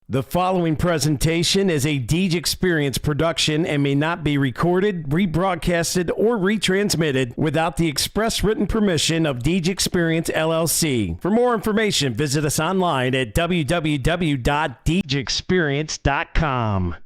The following presentation is a Deej Experience production and may not be recorded, rebroadcasted, or retransmitted without the express written permission of Deej Experience LLC. For more information, visit us online at www.deejexperience.com.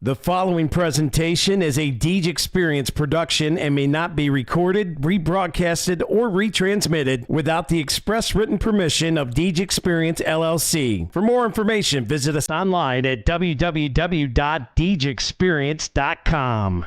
The following presentation is a Deej Experience production and may not be recorded, rebroadcasted, or retransmitted without the express written permission of Deej Experience LLC. For more information, visit us online at www.deejexperience.com.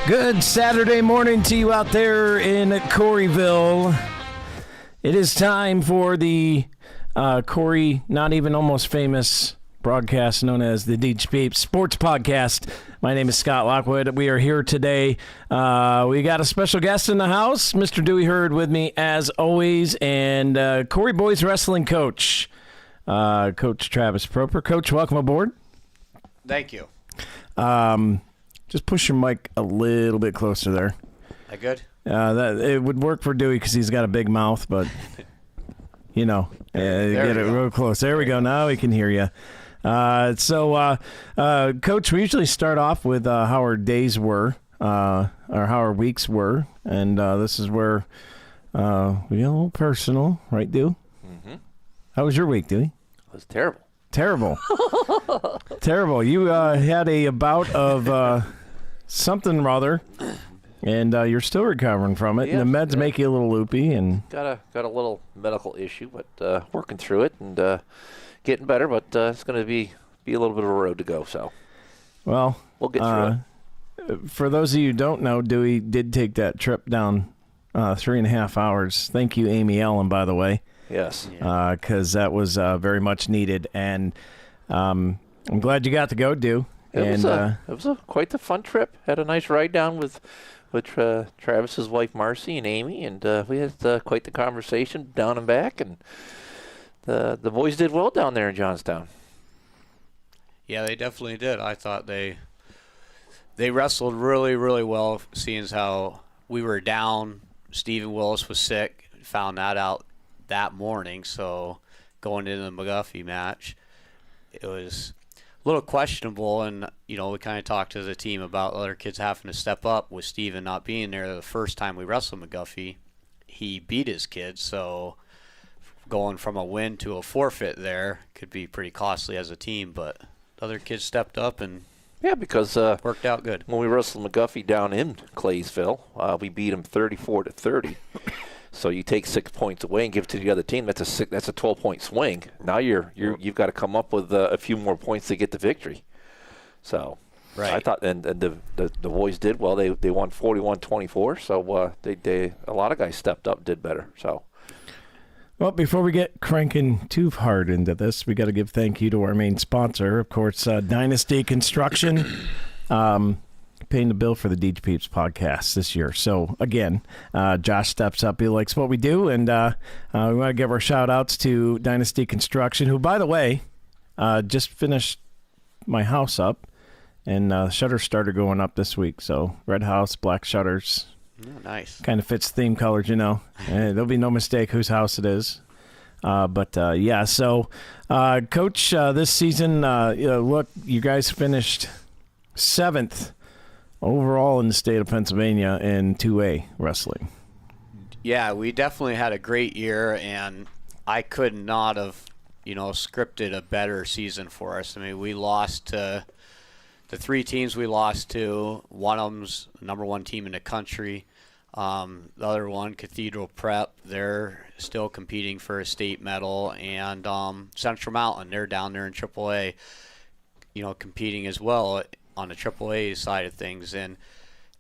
Good Saturday morning to you out there in Coreyville. It is time for the Corey, not even almost famous broadcast known as the Deej Peeps Sports Podcast. My name is Scott Lockwood. We are here today. We got a special guest in the house, Mr. Dewey Hurd, with me as always, and Corey Boys Wrestling Coach, Coach Travis Proper. Coach, welcome aboard. Thank you. Just push your mic a little bit closer there. That good? That it would work for Dewey because he's got a big mouth, but you know, get it real close. There we go. Now we can hear you. So, Coach, we usually start off with how our days were, or how our weeks were, and this is where we get a little personal, right, Dew? Mm-hmm. How was your week, Dewey? It was terrible. Terrible. Terrible. You had a bout of something rather, and you're still recovering from it. Yeah, and the meds make you a little loopy. And got a little medical issue, but working through it and getting better. But it's going to be a little bit of a road to go. So, well, we'll get through it. For those of you who don't know, Dewey did take that trip down 3.5 hours. Thank you, Amy Ellen, by the way. Yes. Because that was very much needed, and I'm glad you got to go, Dew. It was quite the fun trip. Had a nice ride down with Travis's wife Marcy and Amy, and we had quite the conversation down and back. And the boys did well down there in Johnstown. Yeah, they definitely did. I thought they wrestled really, really well. Seeing as how we were down, Stephen Willis was sick. Found that out that morning. So going into the McGuffey match, it was a little questionable, and we kind of talked as a team about other kids having to step up. With Steven not being there the first time we wrestled McGuffey, he beat his kids, so going from a win to a forfeit there could be pretty costly as a team, but the other kids stepped up and because worked out good. When we wrestled McGuffey down in Claysville, we beat him 34-30. So you take 6 points away and give it to the other team. That's a 12-point swing. Now you've got to come up with a few more points to get the victory. So right. I thought, and the boys did well. They won 41-24. So they a lot of guys stepped up, did better. So. Well, before we get cranking too hard into this, we got to give thank you to our main sponsor, of course, Dynasty Construction. Paying the bill for the Deej Peeps podcast this year. So, again, Josh steps up. He likes what we do, and we want to give our shout-outs to Dynasty Construction, who, by the way, just finished my house up, and shutters started going up this week. So, red house, black shutters. Oh, nice. Kind of fits theme colors, and there'll be no mistake whose house it is. So, Coach, this season, look, you guys finished 7th overall in the state of Pennsylvania in 2A wrestling. Yeah, we definitely had a great year, and I could not have, scripted a better season for us. I mean, we lost to the 3 teams we lost to. One of them's the number 1 team in the country. The other one, Cathedral Prep, they're still competing for a state medal, and Central Mountain, they're down there in AAA, competing as well. on the AAA side of things, and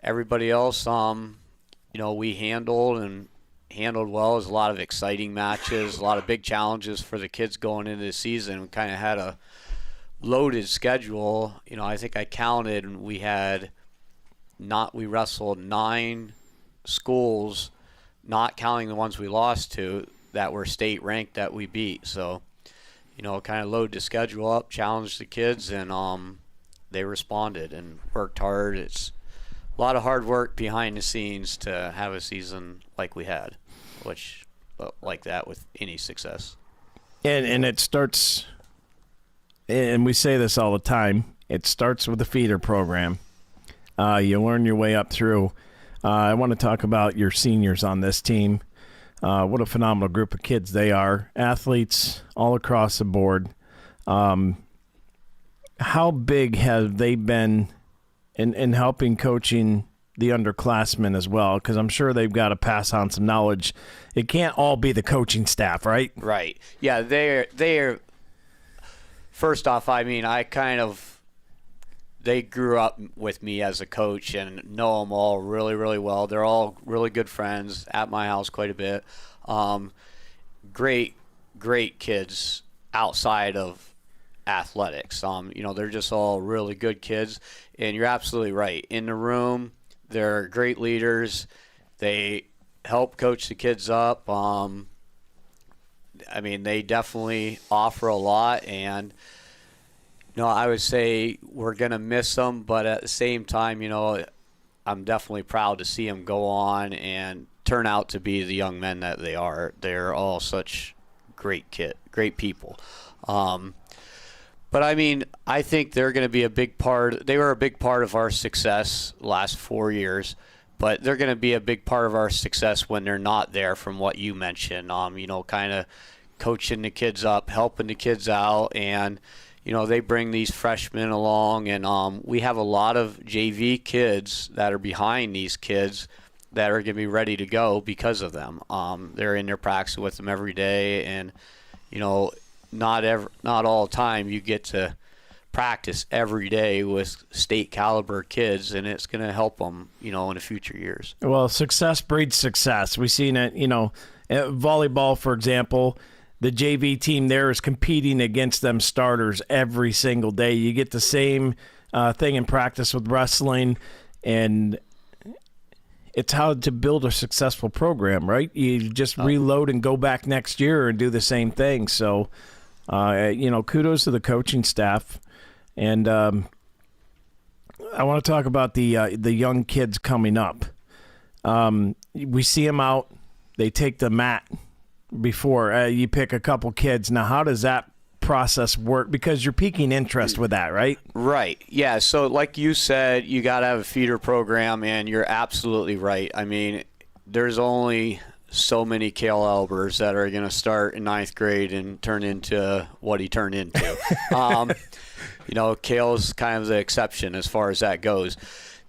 everybody else, we handled well. It was a lot of exciting matches, a lot of big challenges for the kids going into the season. We kind of had a loaded schedule. I think I counted, and we wrestled 9 schools, not counting the ones we lost to, that were state ranked that we beat. So, kind of load the schedule up, challenged the kids, and they responded and worked hard. It's a lot of hard work behind the scenes to have a season like we had, like that with any success. And it starts, and we say this all the time, it starts with the feeder program. You learn your way up through. I want to talk about your seniors on this team. What a phenomenal group of kids they are. Athletes all across the board. How big have they been in helping coaching the underclassmen as well? Because I'm sure they've got to pass on some knowledge. It can't all be the coaching staff, right? Right. Yeah, they're first off, they grew up with me as a coach and know them all really, really well. They're all really good friends at my house quite a bit. Great kids outside of athletics. They're just all really good kids. And you're absolutely right. In the room, they're great leaders. They help coach the kids up. They definitely offer a lot, and I would say we're going to miss them, but at the same time, I'm definitely proud to see them go on and turn out to be the young men that they are. They're all such great people. But I think they're going to be a big part. They were a big part of our success the last 4 years, but they're going to be a big part of our success when they're not there, from what you mentioned. Kind of coaching the kids up, helping the kids out, and they bring these freshmen along, and we have a lot of JV kids that are behind these kids that are going to be ready to go because of them. They're in their practice with them every day, and not all the time you get to practice every day with state caliber kids, and it's going to help them, in the future years. Well, success breeds success. We've seen it, at volleyball, for example. The JV team there is competing against them starters every single day. You get the same thing in practice with wrestling, and it's how to build a successful program, right? You just reload and go back next year and do the same thing. So, kudos to the coaching staff. And I want to talk about the young kids coming up. We see them out. They take the mat before you pick a couple kids. Now, how does that process work? Because you're piquing interest with that, right? Right. Yeah. So like you said, you got to have a feeder program, and you're absolutely right. There's only so many Cale Albers that are going to start in 9th grade and turn into what he turned into. Cale's kind of the exception as far as that goes.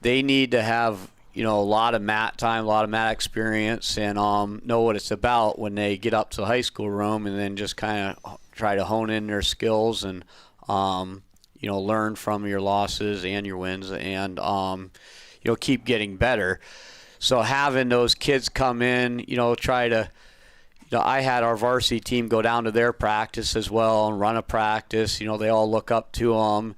They need to have a lot of mat time, a lot of mat experience, and know what it's about when they get up to the high school room, and then just kind of try to hone in their skills and, learn from your losses and your wins, and, keep getting better. So having those kids come in, I had our varsity team go down to their practice as well and run a practice. They all look up to them.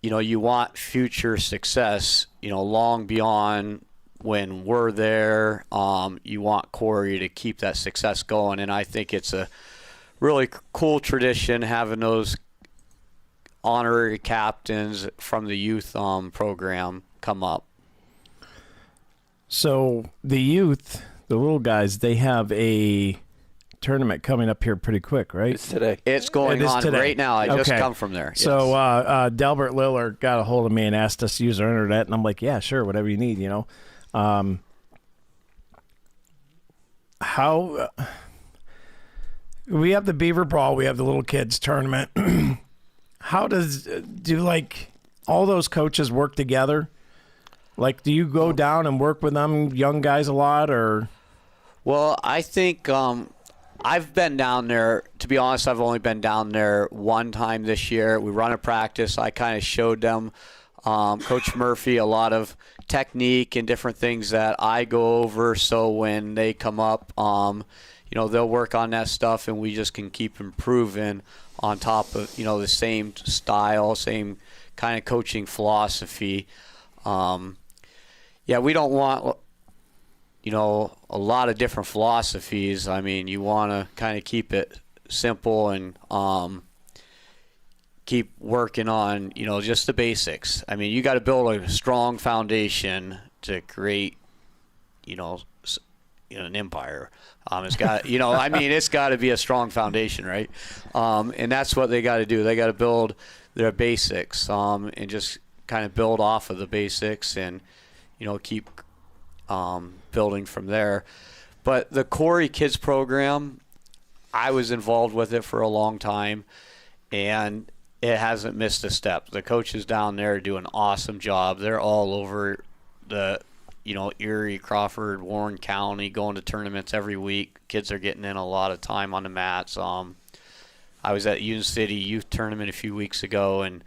You want future success, long beyond when we're there. You want Corey to keep that success going, and I think it's a really cool tradition having those honorary captains from the youth program come up. So the youth, the little guys, they have a tournament coming up here pretty quick, right? It's today. It's going on today. Right now. I just come from there. Yes. So Delbert Liller got a hold of me and asked us to use our internet, and I'm like, yeah, sure, whatever you need, How we have the Beaver Brawl, we have the little kids tournament. How do all those coaches work together? Do you go down and work with them young guys a lot, or? Well, I think I've been down there. To be honest, I've only been down there one time this year. We run a practice. I kind of showed them, Coach Murphy, a lot of technique and different things that I go over. So when they come up, they'll work on that stuff, and we just can keep improving on top of, the same style, same kind of coaching philosophy. We don't want, a lot of different philosophies. I mean, you want to kind of keep it simple and keep working on, just the basics. I mean, you got to build a strong foundation to create, an empire. It's got, it's got to be a strong foundation, right? And that's what they got to do. They got to build their basics, and just kind of build off of the basics, and keep building from there. But the Corey Kids program, I was involved with it for a long time, and it hasn't missed a step. The coaches down there do an awesome job. They're all over the Erie, Crawford, Warren County, going to tournaments every week. Kids are getting in a lot of time on the mats. I was at Union City Youth Tournament a few weeks ago, and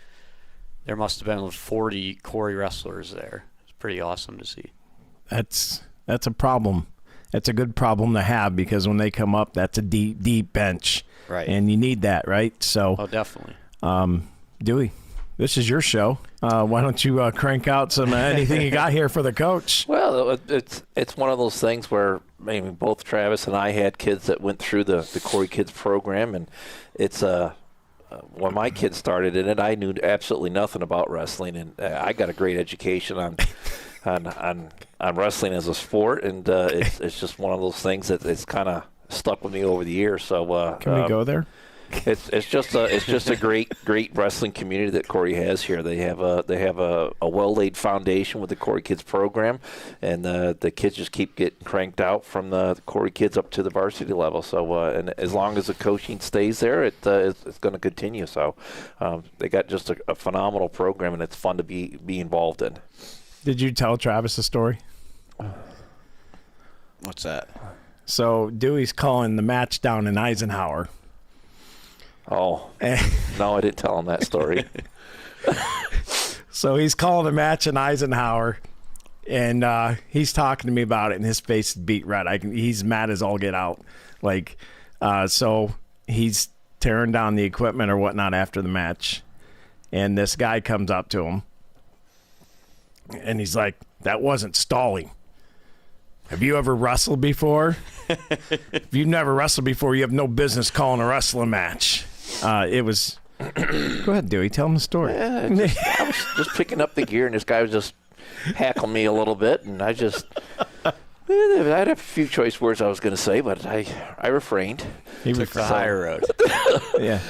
there must have been 40 Corey wrestlers there. It's pretty awesome to see. That's a problem. That's a good problem to have, because when they come up, that's a deep bench. Right. And you need that, right? So, definitely. Dewey, this is your show. Why don't you crank out some anything you got here for the coach? Well, it's one of those things where maybe both Travis and I had kids that went through the Corey Kids program, and it's when my kids started in it, I knew absolutely nothing about wrestling, and I got a great education on wrestling as a sport, and it's just one of those things that it's kind of stuck with me over the years. So can we go there? It's just a great wrestling community that Corey has here. They have a well laid foundation with the Corey Kids program, and the kids just keep getting cranked out from the Corey Kids up to the varsity level. So and as long as the coaching stays there, it's going to continue. So they got just a phenomenal program, and it's fun to be involved in. Did you tell Travis a story? What's that? So Dewey's calling the match down in Eisenhower. Oh, no, I didn't tell him that story. So he's calling the match in Eisenhower, and he's talking to me about it, and his face is beat red. He's mad as all get out. So he's tearing down the equipment or whatnot after the match, and this guy comes up to him, and he's like, "That wasn't stalling. Have you ever wrestled before? If you've never wrestled before, you have no business calling a wrestling match." It was. Go ahead, Dewey. Tell him the story. Yeah, I was just picking up the gear, and this guy was just hackling me a little bit, and I had a few choice words I was going to say, but I refrained. He took the higher road. Yeah,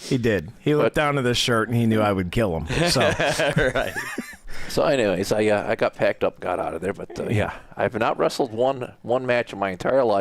he did. He looked down at this shirt, and he knew I would kill him. So. Right. So anyways, I got packed up and got out of there. But, I've not wrestled one match in my entire life.